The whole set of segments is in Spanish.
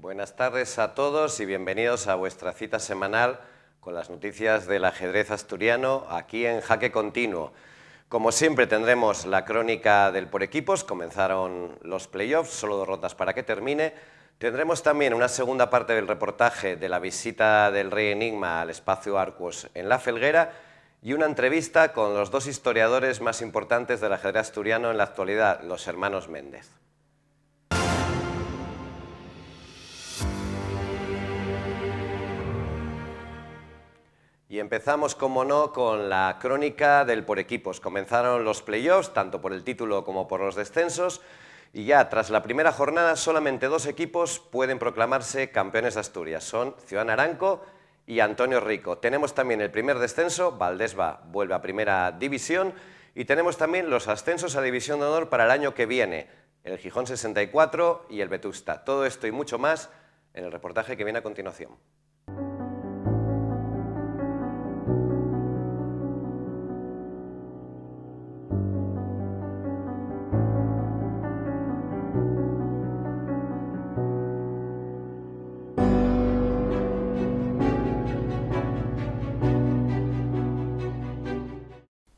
Buenas tardes a todos y bienvenidos a vuestra cita semanal con las noticias del ajedrez asturiano aquí en Jaque Continuo. Como siempre tendremos la crónica del por equipos, comenzaron los playoffs, solo 2 rondas para que termine. Tendremos también una segunda parte del reportaje de la visita del Rey Enigma al espacio Arcos en La Felguera y una entrevista con los 2 historiadores más importantes del ajedrez asturiano en la actualidad, los hermanos Méndez. Y empezamos, como no, con la crónica del por equipos. Comenzaron los playoffs, tanto por el título como por los descensos, y ya tras la primera jornada solamente 2 equipos pueden proclamarse campeones de Asturias. Son Ciudad Naranco y Antonio Rico. Tenemos también el primer descenso, Valdesba vuelve a primera división, y tenemos también los ascensos a división de honor para el año que viene, el Gijón 64 y el Vetusta. Todo esto y mucho más en el reportaje que viene a continuación.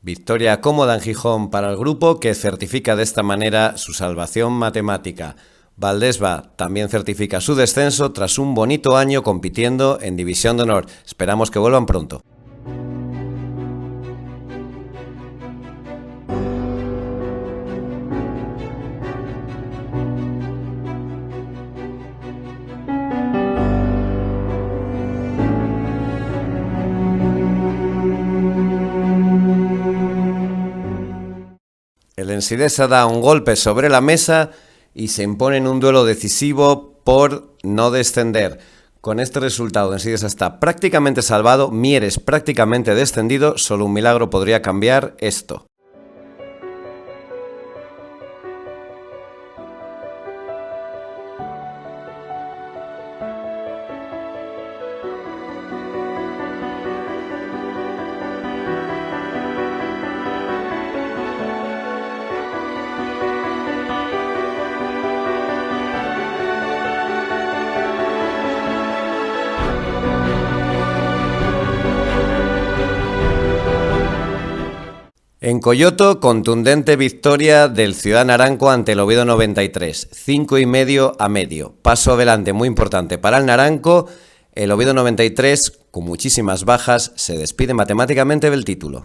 Victoria cómoda en Gijón para el grupo, que certifica de esta manera su salvación matemática. Valdesba también certifica su descenso tras un bonito año compitiendo en División de Honor. Esperamos que vuelvan pronto. El Ensidesa da un golpe sobre la mesa y se impone en un duelo decisivo por no descender. Con este resultado, Ensidesa está prácticamente salvado, Mieres prácticamente descendido, solo un milagro podría cambiar esto. En Coyoto, contundente victoria del Ciudad Naranco ante el Oviedo 93, 5,5 a medio. Paso adelante muy importante para el Naranco. El Oviedo 93, con muchísimas bajas, se despide matemáticamente del título.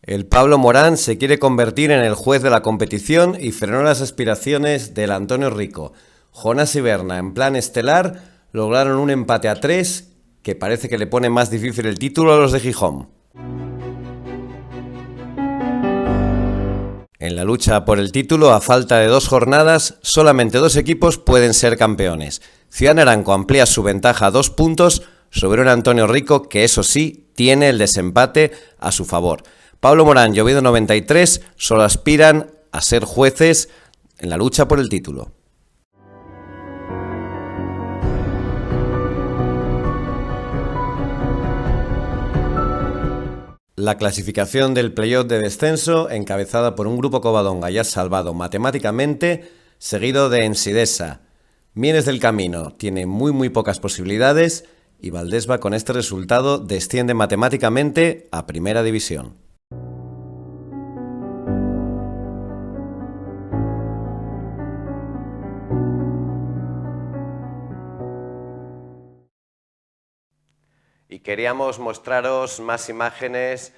El Pablo Morán se quiere convertir en el juez de la competición y frenó las aspiraciones del Antonio Rico. Jonás y Berna, en plan estelar, lograron un empate a 3 que parece que le pone más difícil el título a los de Gijón. En la lucha por el título, a falta de 2 jornadas, solamente 2 equipos pueden ser campeones. Ciudad Naranco amplía su ventaja a 2 puntos sobre un Antonio Rico que, eso sí, tiene el desempate a su favor. Pablo Morán y Oviedo 93 solo aspiran a ser jueces en la lucha por el título. La clasificación del playoff de descenso, encabezada por un grupo Covadonga ya salvado matemáticamente, seguido de Ensidesa. Mieres del Camino tiene muy pocas posibilidades y Valdesba con este resultado desciende matemáticamente a Primera División. Y queríamos mostraros más imágenes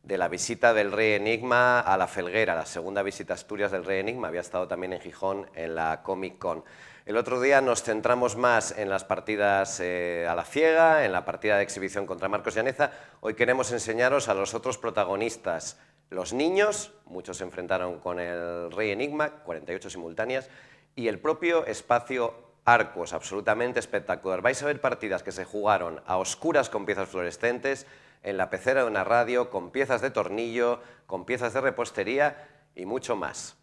de la visita del Rey Enigma a La Felguera, la segunda visita a Asturias del Rey Enigma. Había estado también en Gijón en la Comic Con. El otro día nos centramos más en las partidas a la ciega, en la partida de exhibición contra Marcos Llaneza. Hoy queremos enseñaros a los otros protagonistas. Los niños, muchos se enfrentaron con el Rey Enigma, 48 simultáneas, y el propio espacio Arcos, absolutamente espectacular. Vais a ver partidas que se jugaron a oscuras con piezas fluorescentes, en la pecera de una radio, con piezas de tornillo, con piezas de repostería y mucho más.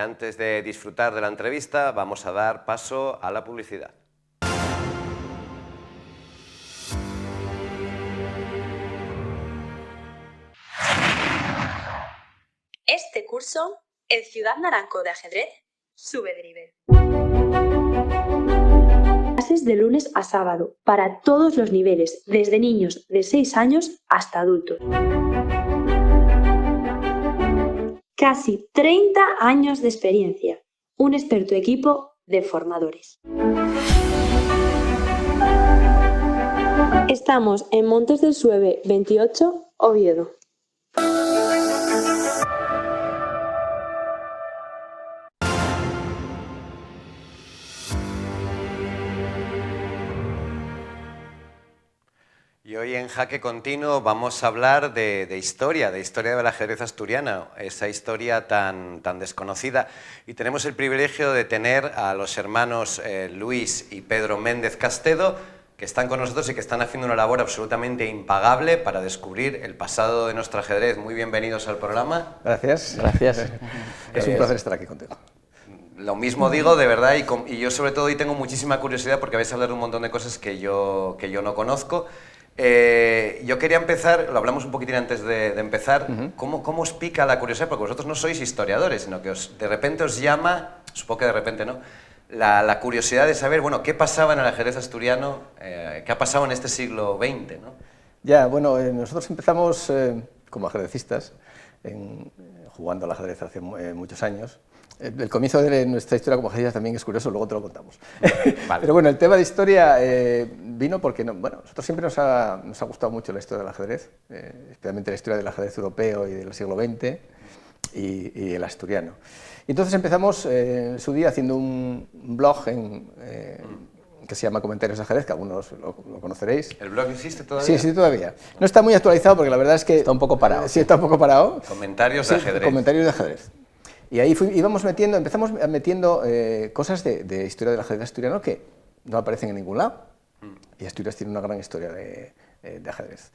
antes de disfrutar de la entrevista vamos a dar paso a la publicidad. Este curso, el Ciudad Naranco de ajedrez, sube de nivel. Clases de lunes a sábado, para todos los niveles, desde niños de 6 años hasta adultos. Casi 30 años de experiencia. Un experto equipo de formadores. Estamos en Montes del Sueve 28, Oviedo. Y hoy en Jaque Continuo vamos a hablar de historia del ajedrez asturiano, esa historia tan desconocida. Y tenemos el privilegio de tener a los hermanos Luis y Pedro Méndez Castedo, que están con nosotros y que están haciendo una labor absolutamente impagable para descubrir el pasado de nuestro ajedrez. Muy bienvenidos al programa. Gracias. Gracias. Es un placer estar aquí contigo. Lo mismo digo, de verdad, y yo sobre todo hoy tengo muchísima curiosidad porque vais a hablar de un montón de cosas que yo no conozco. Yo quería empezar, lo hablamos un poquitín antes de empezar, ¿cómo os pica la curiosidad? Porque vosotros no sois historiadores, sino que de repente os llama, supongo que de repente no, la curiosidad de saber, bueno, qué pasaba en el ajedrez asturiano, qué ha pasado en este siglo XX, ¿no? Ya, bueno, nosotros empezamos como ajedrecistas, jugando al ajedrez hace muchos años. El comienzo de nuestra historia como ajedrecista también es curioso, luego te lo contamos. Vale. Pero bueno, el tema de historia vino porque, bueno, nosotros siempre nos ha gustado mucho la historia del ajedrez, especialmente la historia del ajedrez europeo y del siglo XX y el asturiano. Y entonces empezamos en su día haciendo un blog que se llama Comentarios de Ajedrez, que algunos lo conoceréis. ¿El blog existe todavía? Sí, existe todavía. No está muy actualizado porque la verdad es que... Está un poco parado. Sí, está un poco parado. Comentarios de ajedrez. Comentarios de ajedrez. Y ahí empezamos metiendo cosas de historia del ajedrez asturiano que no aparecen en ningún lado. Y Asturias tiene una gran historia de ajedrez.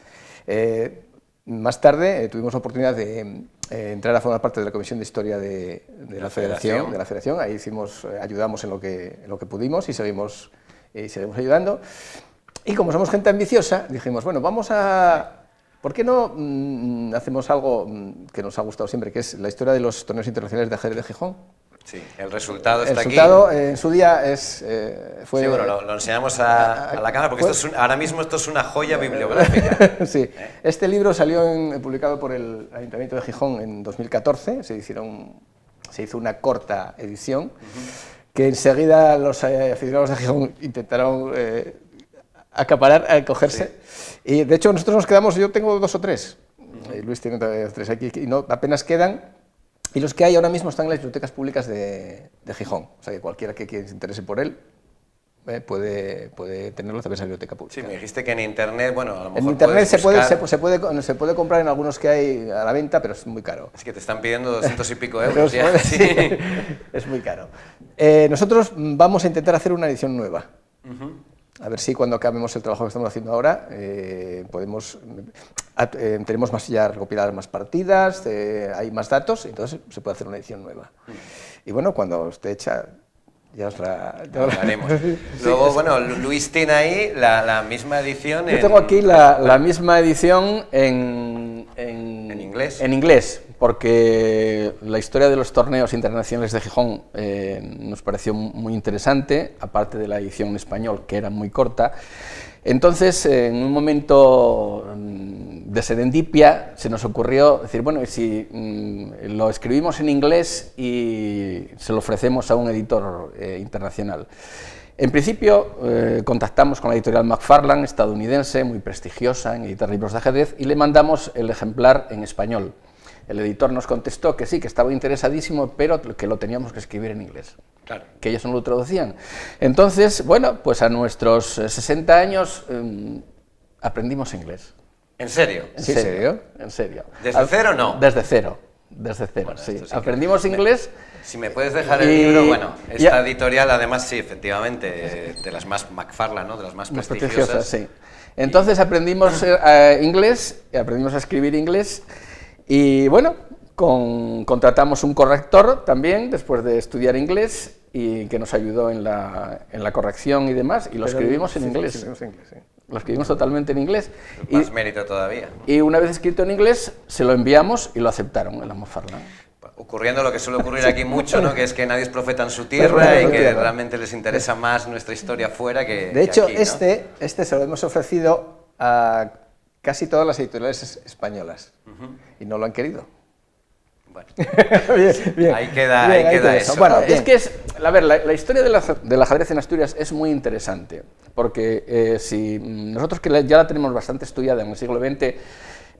Más tarde tuvimos la oportunidad de entrar a formar parte de la Comisión de Historia de la Federación. Ahí ayudamos en lo que pudimos y seguimos ayudando. Y como somos gente ambiciosa, dijimos, bueno, ¿por qué no hacemos algo que nos ha gustado siempre, que es la historia de los torneos internacionales de ajedrez de Gijón? Sí, el resultado está aquí. El resultado en su día fue... Sí, bueno, lo enseñamos a la cámara porque ahora mismo esto es una joya bibliográfica. Sí, este libro salió publicado por el Ayuntamiento de Gijón en 2014, se hizo una corta edición, que enseguida los aficionados de Gijón intentaron acogerse. Sí. Y de hecho nosotros nos quedamos, yo tengo 2 o 3, Luis tiene 3 aquí, y apenas quedan, y los que hay ahora mismo están en las bibliotecas públicas de Gijón, o sea que cualquiera que se interese por él puede tenerlo también en la biblioteca pública. Sí, me dijiste que en internet, bueno, a lo mejor en internet se buscar... puede comprar en algunos que hay a la venta, pero es muy caro. Es que te están pidiendo 200 y pico euros ya. Sí, es muy caro. Nosotros vamos a intentar hacer una edición nueva. A ver si cuando acabemos el trabajo que estamos haciendo ahora tenemos ya recopiladas más partidas, hay más datos, entonces se puede hacer una edición nueva. Y bueno, cuando esté hecha ya os la haremos. Luego, bueno, Luis tiene ahí la misma edición. Yo tengo aquí la misma edición en inglés. En inglés, porque la historia de los torneos internacionales de Gijón nos pareció muy interesante, aparte de la edición en español, que era muy corta. Entonces, en un momento de serendipia, se nos ocurrió decir, bueno, si lo escribimos en inglés y se lo ofrecemos a un editor internacional. En principio, contactamos con la editorial McFarlane, estadounidense, muy prestigiosa en editar libros de ajedrez, y le mandamos el ejemplar en español. El editor nos contestó que sí, que estaba interesadísimo, pero que lo teníamos que escribir en inglés. Claro. Que ellos no lo traducían. Entonces, bueno, pues a nuestros 60 años aprendimos inglés. ¿En serio? ¿En serio? En serio. ¿Desde cero o no? Desde cero, bueno, sí. Aprendimos inglés. Si me puedes dejar el libro, bueno, esta editorial además sí, efectivamente, de las más McFarlane, ¿no? De las más prestigiosas. Sí. Entonces aprendimos inglés, aprendimos a escribir inglés y bueno, contratamos un corrector también, después de estudiar inglés, y que nos ayudó en la corrección y demás, y lo escribimos en inglés. Lo escribimos totalmente en inglés. Más mérito todavía. Y una vez escrito en inglés, se lo enviamos y lo aceptaron en la Macfarlane. Ocurriendo lo que suele ocurrir aquí mucho, ¿no? Que es que nadie es profeta en su tierra y que realmente les interesa más nuestra historia fuera que De hecho, aquí, ¿no? este se lo hemos ofrecido a casi todas las editoriales españolas y no lo han querido. Bueno, bien, ahí queda eso. Bueno, bien. es que la historia del ajedrez en Asturias es muy interesante, porque si nosotros que ya la tenemos bastante estudiada en el siglo XX,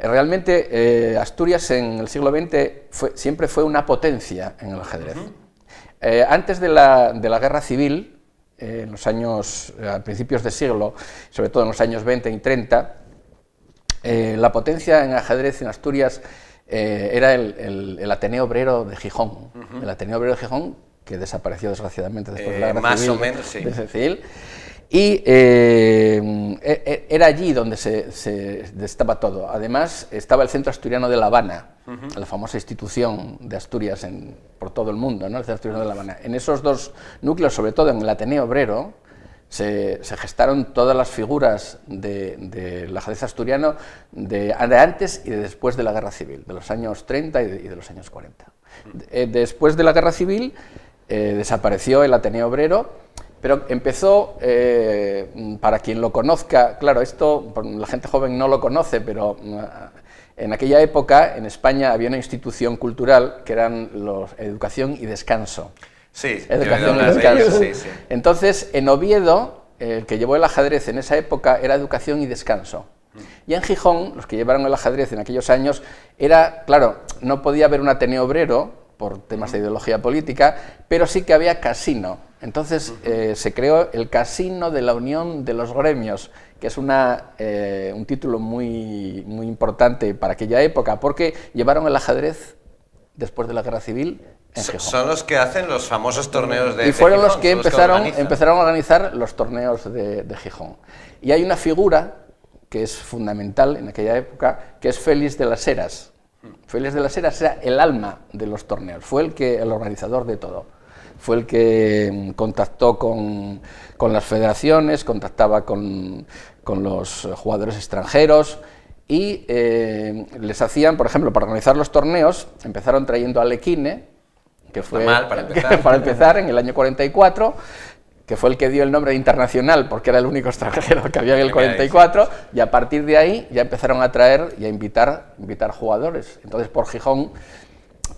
realmente Asturias en el siglo XX siempre fue una potencia en el ajedrez. Antes de la guerra civil, en los años, a principios de siglo, sobre todo en los años 20 y 30, la potencia en ajedrez en Asturias era el Ateneo Obrero de Gijón. El Ateneo Obrero de Gijón, que desapareció desgraciadamente después de la guerra más civil. o menos, sí. Y era allí donde se estaba todo. Además, estaba el Centro Asturiano de La Habana, la famosa institución de Asturias por todo el mundo, ¿no? El Centro Asturiano de La Habana. En esos dos núcleos, sobre todo en el Ateneo Obrero, se gestaron todas las figuras del ajedrez asturiano de antes y de después de la Guerra Civil, de los años 30 y de los años 40. Después de la Guerra Civil desapareció el Ateneo Obrero, pero empezó, para quien lo conozca, claro, esto la gente joven no lo conoce, pero en aquella época en España había una institución cultural que eran Educación y Descanso. Sí, Educación y Descanso. Sí. Entonces, en Oviedo, el que llevó el ajedrez en esa época era Educación y Descanso. Y en Gijón, los que llevaron el ajedrez en aquellos años, era, claro, no podía haber un Ateneo Obrero, por temas de ideología política, pero sí que había casino. Entonces se creó el Casino de la Unión de los Gremios, que es un título muy importante para aquella época, porque llevaron el ajedrez después de la Guerra Civil en Gijón. Son los que hacen los famosos torneos de Gijón. Y fueron los que empezaron a organizar los torneos de Gijón. Y hay una figura que es fundamental en aquella época, que es Félix de las Heras. Félix de las Heras era el alma de los torneos, fue el organizador de todo. Fue el que contactó con las federaciones, contactaba con los jugadores extranjeros y les hacían, por ejemplo, para organizar los torneos, empezaron trayendo a Lequine, que fue para empezar en el año 44, que fue el que dio el nombre de internacional, porque era el único extranjero que había en el 44, y a partir de ahí ya empezaron a traer y a invitar jugadores. Entonces, por Gijón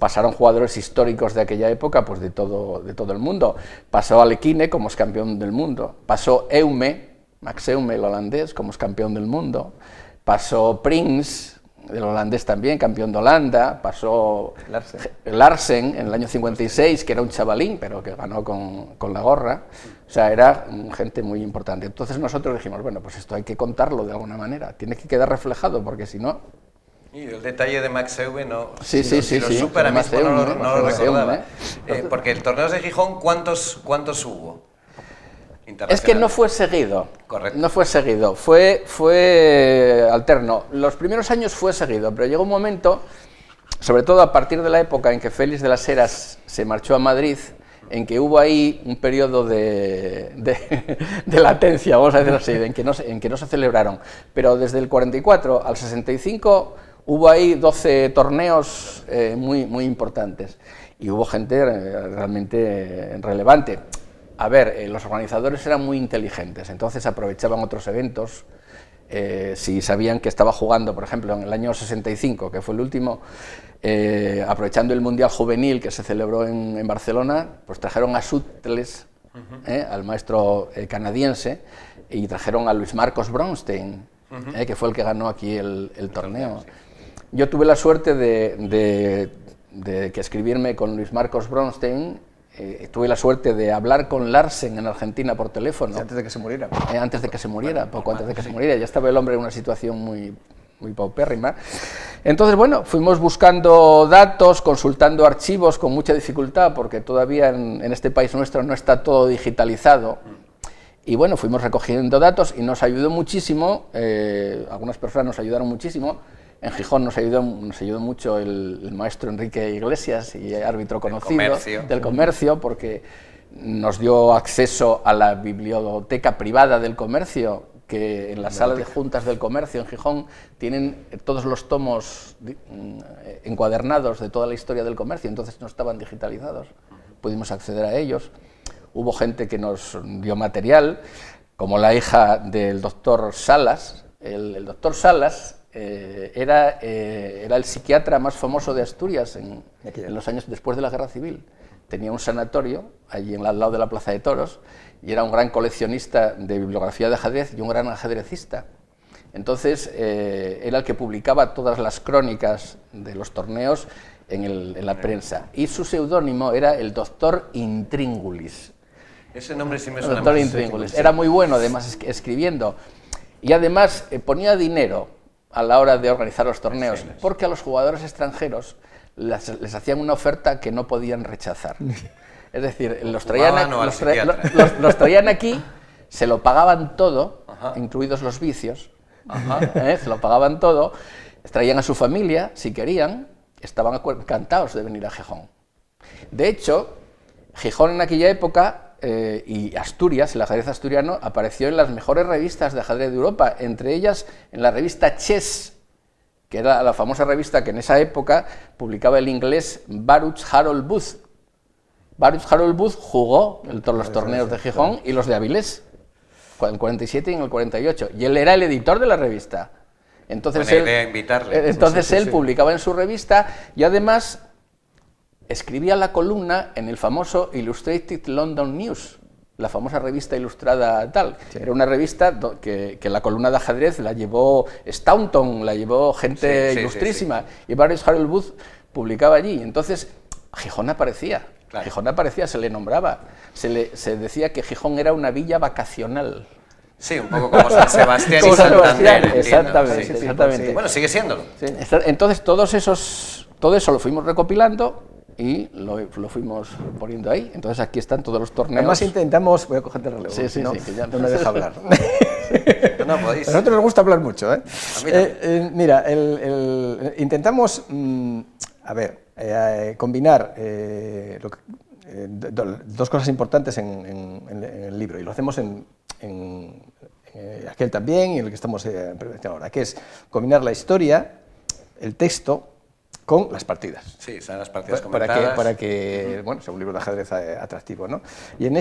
pasaron jugadores históricos de aquella época, pues de todo el mundo. Pasó Alekhine como es campeón del mundo, pasó Eume, Max Eume, el holandés, como es campeón del mundo, pasó Prins, el holandés también, campeón de Holanda, pasó Larsen en el año 56, que era un chavalín, pero que ganó con la gorra. O sea, era gente muy importante. Entonces nosotros dijimos, bueno, pues esto hay que contarlo de alguna manera, tiene que quedar reflejado, porque si no... Y el detalle de Max Eume no... Sí, lo supe, ahora mismo no lo recordaba. Porque el torneo de Gijón, ¿cuántos hubo? Es que no fue seguido. Correcto. No fue seguido, fue alterno. Los primeros años fue seguido, pero llegó un momento, sobre todo a partir de la época en que Félix de las Heras se marchó a Madrid, en que hubo ahí un periodo de latencia, vamos a decirlo así, en que no se celebraron. Pero desde el 44 al 65 hubo ahí 12 torneos muy importantes y hubo gente realmente relevante. A ver, los organizadores eran muy inteligentes, entonces aprovechaban otros eventos. Si sabían que estaba jugando, por ejemplo, en el año 65, que fue el último, aprovechando el Mundial Juvenil que se celebró en Barcelona, pues trajeron a Sutcliffe, al maestro canadiense, y trajeron a Luis Marcos Bronstein, que fue el que ganó aquí el torneo. Yo tuve la suerte de que escribirme con Luis Marcos Bronstein. Tuve la suerte de hablar con Larsen en Argentina por teléfono. Antes de que se muriera. Antes de que se muriera, poco antes de que se muriera. Ya estaba el hombre en una situación muy paupérrima. Entonces, bueno, fuimos buscando datos, consultando archivos con mucha dificultad, porque todavía en este país nuestro no está todo digitalizado. Y bueno, fuimos recogiendo datos y nos ayudó muchísimo, algunas personas nos ayudaron muchísimo, En Gijón nos ayudó mucho el maestro Enrique Iglesias, y árbitro conocido del comercio, porque nos dio acceso a la biblioteca privada del comercio, que en la sala de juntas del comercio en Gijón tienen todos los tomos encuadernados de toda la historia del comercio, entonces no estaban digitalizados, pudimos acceder a ellos. Hubo gente que nos dio material, como la hija del doctor Salas. El doctor Salas era el psiquiatra más famoso de Asturias en los años después de la Guerra Civil. Tenía un sanatorio allí al lado de la Plaza de Toros y era un gran coleccionista de bibliografía de ajedrez y un gran ajedrecista. Entonces era el que publicaba todas las crónicas de los torneos en la prensa, y su seudónimo era el doctor Intríngulis. Ese nombre sí me suena. El doctor Intríngulis. Era muy bueno además escribiendo, y además ponía dinero a la hora de organizar los torneos, porque a los jugadores extranjeros les hacían una oferta que no podían rechazar. Es decir, los traían aquí, se lo pagaban todo, incluidos los vicios, se lo pagaban todo, traían a su familia si querían, estaban encantados de venir a Gijón. De hecho, Gijón en aquella época y Asturias, el ajedrez asturiano, apareció en las mejores revistas de ajedrez de Europa, entre ellas en la revista Chess, que era la famosa revista que en esa época publicaba el inglés Baruch Harold Booth. Baruch Harold Booth jugó los torneos de Gijón y los de Avilés, en el 47 y en el 48, y él era el editor de la revista. Entonces él publicaba en su revista y además escribía la columna en el famoso Illustrated London News, la famosa revista ilustrada tal. Sí. Era una revista que la columna de ajedrez la llevó Staunton, la llevó gente ilustrísima, y Baruch Harold Booth publicaba allí. Entonces Gijón aparecía, se le nombraba, se decía que Gijón era una villa vacacional. Sí, un poco como San Sebastián y Santander. Exactamente, exactamente. Sí. Bueno, sigue siéndolo. Sí. Entonces todo eso lo fuimos recopilando y lo fuimos poniendo ahí. Entonces aquí están todos los torneos. Además intentamos... Voy a cogerte el relevo. Sí, Que ya no me deja hablar. No podéis. A nosotros nos gusta hablar mucho, ¿eh? A mí también. Mira, intentamos, combinar dos cosas importantes en el libro, y lo hacemos en aquel también y en el que estamos ahora, que es combinar la historia, el texto, con las partidas. Sí, son las partidas comentadas. Para que bueno, sea un libro de ajedrez atractivo, ¿no? Y en la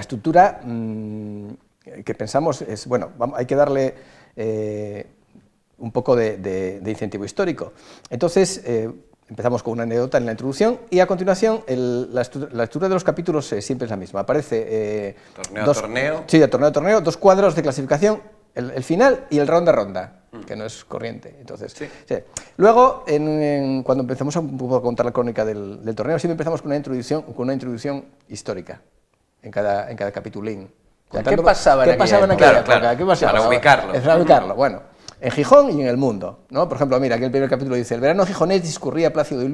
estructura que pensamos es, bueno, hay que darle un poco de incentivo histórico. Entonces, empezamos con una anécdota en la introducción y a continuación la estructura de los capítulos siempre es la misma. Aparece torneo. Sí, torneo, dos cuadros de clasificación, el final y el ronda a ronda, que no es corriente. Entonces, sí. Luego, cuando empezamos a contar la crónica del torneo, siempre empezamos con una introducción histórica en cada capitulín. ¿Qué pasaba en aquella época? Para ubicarlo. Para ubicarlo, bueno. En Gijón y en el mundo, ¿no? Por ejemplo, mira, aquí el primer capítulo dice: el verano gijonés discurría plácido y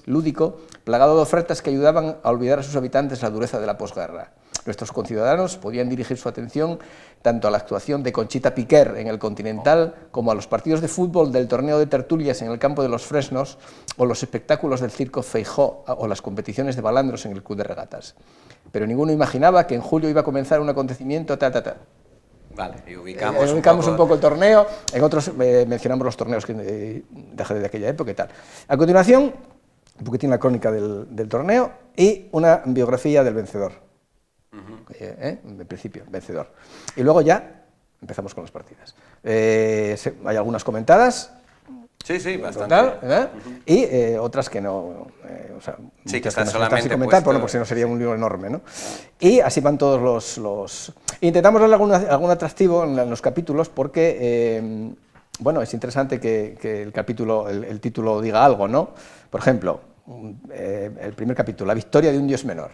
lúdico, plagado de ofertas que ayudaban a olvidar a sus habitantes la dureza de la posguerra. Nuestros conciudadanos podían dirigir su atención tanto a la actuación de Conchita Piquer en el Continental como a los partidos de fútbol del torneo de tertulias en el campo de los Fresnos, o los espectáculos del circo Feijó o las competiciones de balandros en el club de regatas. Pero ninguno imaginaba que en julio iba a comenzar un acontecimiento Vale, y ubicamos un poco el torneo, en otros mencionamos los torneos de ajedrez de aquella época y tal. A continuación, un poquitín la crónica del torneo y una biografía del vencedor. En principio, vencedor. Y luego ya empezamos con las partidas. Hay algunas comentadas. Sí, bastante. Y otras que no... que están solamente sin comentar, porque si no sería un libro enorme, ¿no? Y así van todos los... Intentamos darle algún atractivo en los capítulos porque, bueno, es interesante que el título diga algo, ¿no? Por ejemplo, el primer capítulo, la victoria de un dios menor,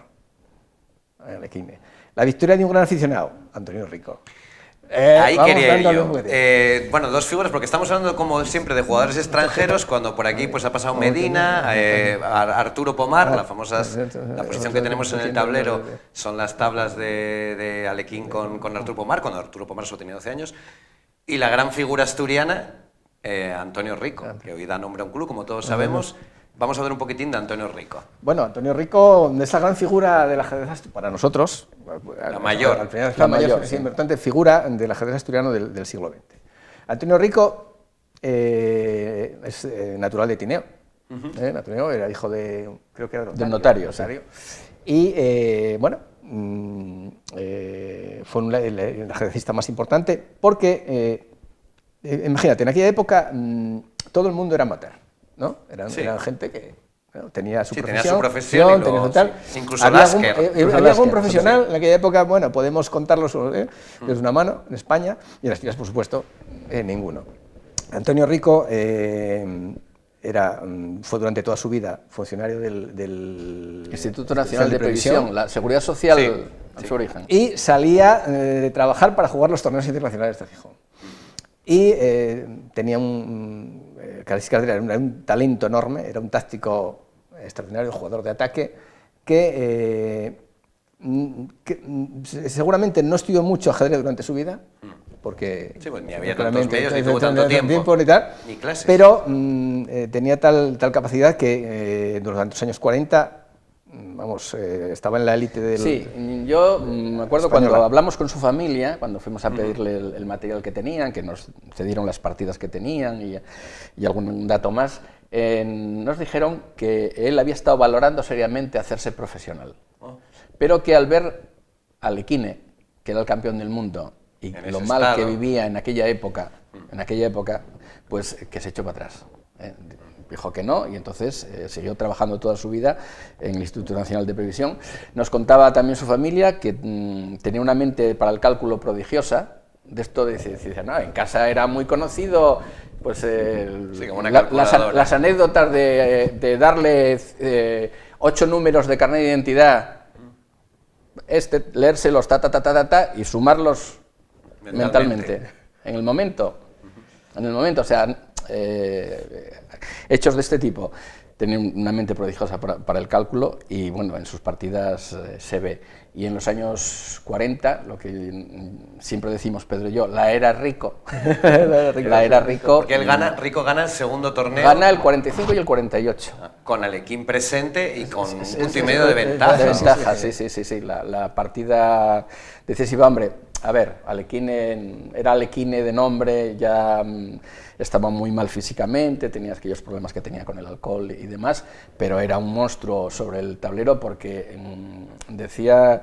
Alequine. La victoria de un gran aficionado, Antonio Rico. Ahí quería yo. Bueno, dos figuras, porque estamos hablando como siempre de jugadores extranjeros, cuando por aquí pues ha pasado Medina, Arturo Pomar, la posición que tenemos en el tablero son las tablas de Alequín con Arturo Pomar, cuando Arturo Pomar solo tenía 12 años, y la gran figura asturiana, Antonio Rico, que hoy da nombre a un club, como todos sabemos. Vamos a ver un poquitín de Antonio Rico. Bueno, Antonio Rico, esa gran figura del ajedrez para nosotros, La mayor. Al final es la mayor, sí, importante figura del ajedrez asturiano del siglo XX. Antonio Rico es natural de Tineo. Antonio era hijo de, creo que era del notario. Sí. Y bueno, fue el ajedrecista más importante porque, imagínate, en aquella época todo el mundo era amateur, ¿no? Eran gente que tenía su profesión, tenía su tal. Incluso había algún profesional en aquella época, bueno, podemos contarlos desde una mano, en España, y en Asturias, por supuesto, ninguno. Antonio Rico fue durante toda su vida funcionario del Instituto Nacional de Previsión, la Seguridad Social en su origen. Y salía de trabajar para jugar los torneos internacionales de Gijón. Y tenía era un talento enorme, era un táctico extraordinario, jugador de ataque, que seguramente no estudió mucho ajedrez durante su vida, porque pues ni había tantos medios, ni tuvo tanto tiempo, ni tal, ni clases. Pero tenía tal capacidad que durante los años 40, estaba en la élite del... Sí, yo me acuerdo cuando hablamos con su familia, cuando fuimos a pedirle el material que tenían, que nos cedieron las partidas que tenían y algún dato más, nos dijeron que él había estado valorando seriamente hacerse profesional, pero que al ver a Lequine, que era el campeón del mundo, y lo mal que vivía en aquella época, pues que se echó para atrás. Dijo que no, y entonces siguió trabajando toda su vida en el Instituto Nacional de Previsión. Nos contaba también su familia que tenía una mente para el cálculo prodigiosa. De esto decía, no, en casa era muy conocido, pues las anécdotas de darle 8 números de carnet de identidad, leérselos y sumarlos mentalmente. En el momento, o sea, hechos de este tipo. Tenía una mente prodigiosa para el cálculo y, bueno, en sus partidas se ve. Y en los años 40, lo que siempre decimos Pedro y yo, la era Rico. La era Rico. Porque Rico gana el segundo torneo. Gana el 45 y el 48. Con Alequín presente y con un punto y medio de ventaja. De ventaja, sí. La partida decisiva, hombre. A ver, era Alequine de nombre, ya estaba muy mal físicamente, tenía aquellos problemas que tenía con el alcohol y demás, pero era un monstruo sobre el tablero porque se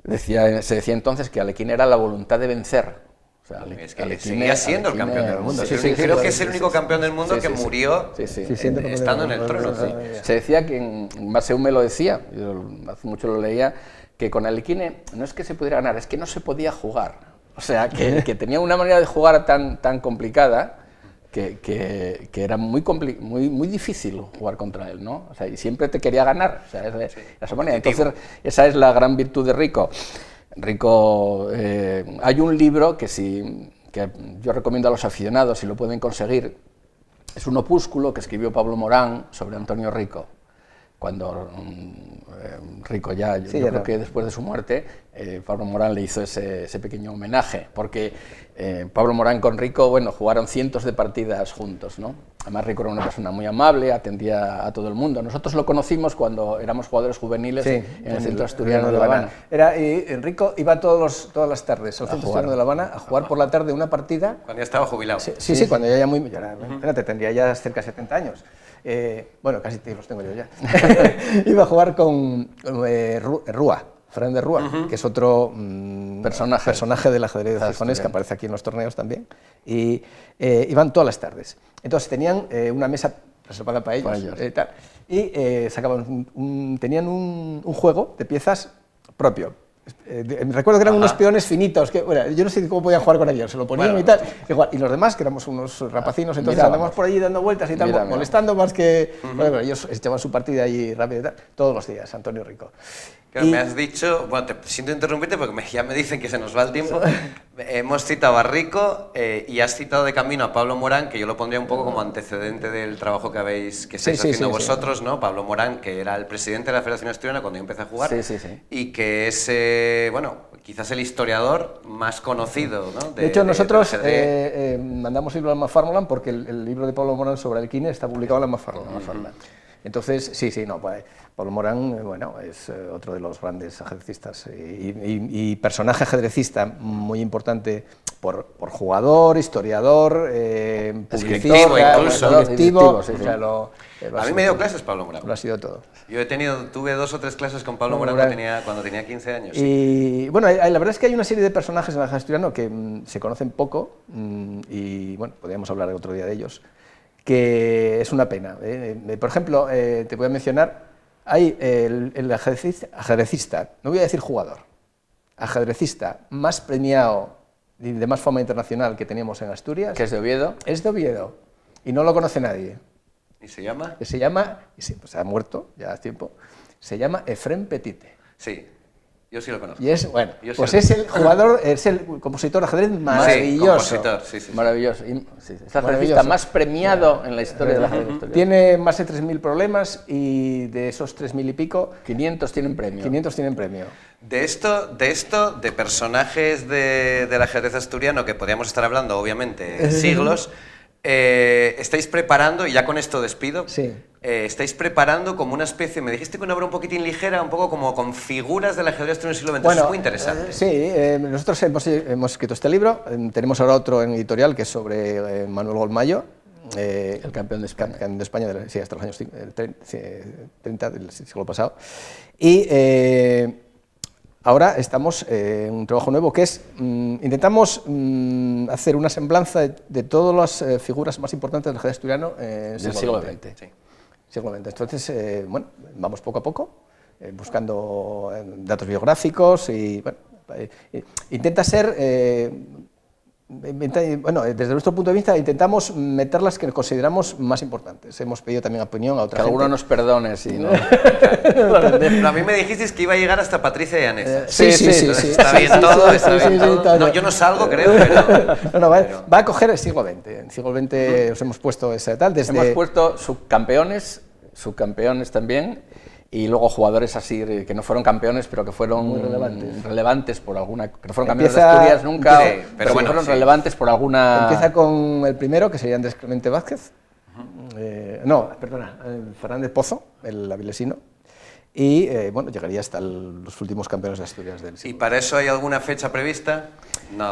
decía entonces que Alequine era la voluntad de vencer. O sea, es que seguía siendo el campeón del mundo. Creo que es el único campeón del mundo que murió estando en el trono. Se decía que, Maseu me lo decía, yo hace mucho lo leía, que con Alequine no es que se pudiera ganar, es que no se podía jugar. O sea, que tenía una manera de jugar tan complicada que era muy difícil jugar contra él, ¿no? O sea, y siempre te quería ganar. O sea, esa manera. Entonces, esa es la gran virtud de Rico. Rico, hay un libro que yo recomiendo a los aficionados, si lo pueden conseguir, es un opúsculo que escribió Pablo Morán sobre Antonio Rico. Cuando Rico yo creo que después de su muerte, Pablo Morán le hizo ese pequeño homenaje, porque Pablo Morán con Rico, bueno, jugaron cientos de partidas juntos, ¿no? Además Rico era una persona muy amable, atendía a todo el mundo. Nosotros lo conocimos cuando éramos jugadores juveniles en el Centro Asturiano de La Habana. Rico iba todas las tardes al Centro Asturiano de La Habana a jugar por la tarde una partida. Cuando ya estaba jubilado. Sí, cuando ya muy... Espérate, tendría ya cerca de 70 años. Bueno, casi los tengo yo ya. Iba a jugar con Rúa, Fran de Rúa, que es otro personaje del ajedrez gijonés que aparece aquí en los torneos también. Y iban todas las tardes. Entonces tenían una mesa reservada para ellos. Tenían un juego de piezas propio. Recuerdo que eran unos peones finitos, que bueno, yo no sé cómo podían jugar con ellos, se lo ponían y tal, igual. Y los demás, que éramos unos rapacinos, entonces andábamos por allí dando vueltas y tal, molestando más que... Bueno, ellos echaban su partida allí rápido y tal, todos los días, Antonio Rico. Claro, me has dicho, bueno, te siento interrumpirte porque ya me dicen que se nos va el tiempo. Hemos citado a Rico y has citado de camino a Pablo Morán, que yo lo pondría un poco como antecedente del trabajo que estáis haciendo vosotros, ¿no? Pablo Morán, que era el presidente de la Federación Asturiana cuando yo empecé a jugar, y que es, bueno, quizás el historiador más conocido, ¿no? De hecho, nosotros mandamos libro a McFarland porque el libro de Pablo Morán sobre el kine está publicado en la McFarland. Entonces, pues, Pablo Morán, bueno, es otro de los grandes ajedrecistas y personaje ajedrecista muy importante por jugador, historiador, publicista, directivo. A mí me dio clases Pablo Morán. Lo ha sido todo. Yo tuve 2 o 3 clases con Pablo Morán cuando tenía 15 años. Y bueno, la verdad es que hay una serie de personajes en el ajedrez asturiano que se conocen poco y bueno, podríamos hablar otro día de ellos, que es una pena. Por ejemplo, te voy a mencionar, hay el ajedrecista, no voy a decir jugador, ajedrecista más premiado y de más fama internacional que teníamos en Asturias. ¿Que es de Oviedo? Es de Oviedo, y no lo conoce nadie. ¿Y se llama? Se llama, pues ha muerto ya hace tiempo, se llama Efrén Petite. Sí. Yo sí lo conozco. Y es, bueno, pues es el jugador, es el compositor de ajedrez maravilloso. Sí. Maravilloso. Es el ajedrecista más premiado en la historia de la ajedrez. Tiene más de 3.000 problemas y de esos 3.000 y pico, 500 tienen premio. 500 tienen premio. De personajes del ajedrez asturiano, que podríamos estar hablando, obviamente, siglos, estáis preparando, y ya con esto despido, estáis preparando como una especie, me dijiste que una obra un poquitín ligera, un poco como con figuras del ajedrez asturiano del siglo XX, bueno, es muy interesante. Nosotros hemos escrito este libro, tenemos ahora otro en editorial que es sobre Manuel Golmayo, el campeón de España. Campeón de España, hasta los años 30 del siglo pasado. Y ahora estamos en un trabajo nuevo que es, intentamos hacer una semblanza de todas las figuras más importantes del ajedrez asturiano del siglo XX. Entonces, bueno, vamos poco a poco, buscando datos biográficos y, bueno, intenta ser... bueno, desde nuestro punto de vista intentamos meter las que consideramos más importantes. Hemos pedido también opinión a otra gente. Que alguno nos perdone, si no. A mí me dijisteis que iba a llegar hasta Patricia Llanesa. Sí. Está bien todo. No, yo no salgo, creo, pero... Va a coger el siglo XX. En el siglo XX os hemos puesto esa tal. Hemos puesto subcampeones también, y luego jugadores así que no fueron campeones, pero que fueron relevantes por alguna... Que no fueron campeones de Asturias nunca, pero bueno, fueron relevantes por alguna... Empieza con el primero, que sería Andrés Clemente Vázquez. Fernández Pozo, el avilesino. Y bueno, llegaría hasta los últimos campeones de Asturias del siglo. ¿Y para eso hay alguna fecha prevista? No,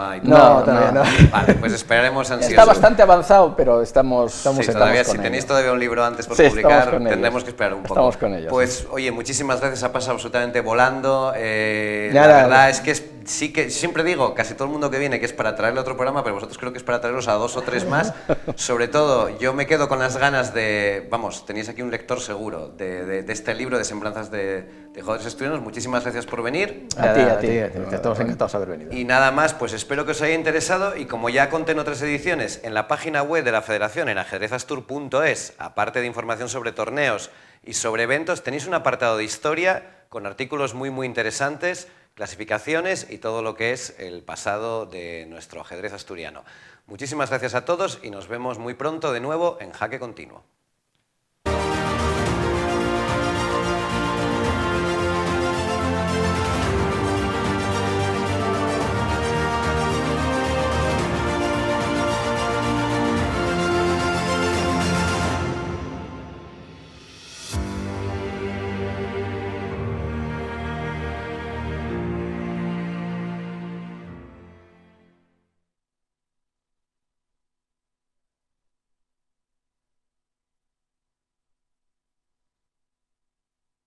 todavía no. Vale, pues esperaremos ansiosos. Está bastante avanzado, pero estamos todavía, si tenéis todavía un libro antes por publicar, tendremos que esperar un poco. Estamos con ellos. Pues, oye, muchísimas gracias, ha pasado absolutamente volando. La verdad es que sí que siempre digo, casi todo el mundo que viene, que es para traerle otro programa, pero vosotros creo que es para traeros a 2 o 3 más. Sobre todo, yo me quedo con las ganas de, vamos, tenéis aquí un lector seguro de este libro de semblanzas de jugadores asturianos. Muchísimas gracias por venir. A ti. Estamos encantados de haber venido. Y nada más, pues espero que os haya interesado, y como ya conté en otras ediciones, en la página web de la Federación, en ajedrezastur.es, aparte de información sobre torneos y sobre eventos, tenéis un apartado de historia con artículos muy interesantes, clasificaciones y todo lo que es el pasado de nuestro ajedrez asturiano. Muchísimas gracias a todos y nos vemos muy pronto de nuevo en Jaque Continuo.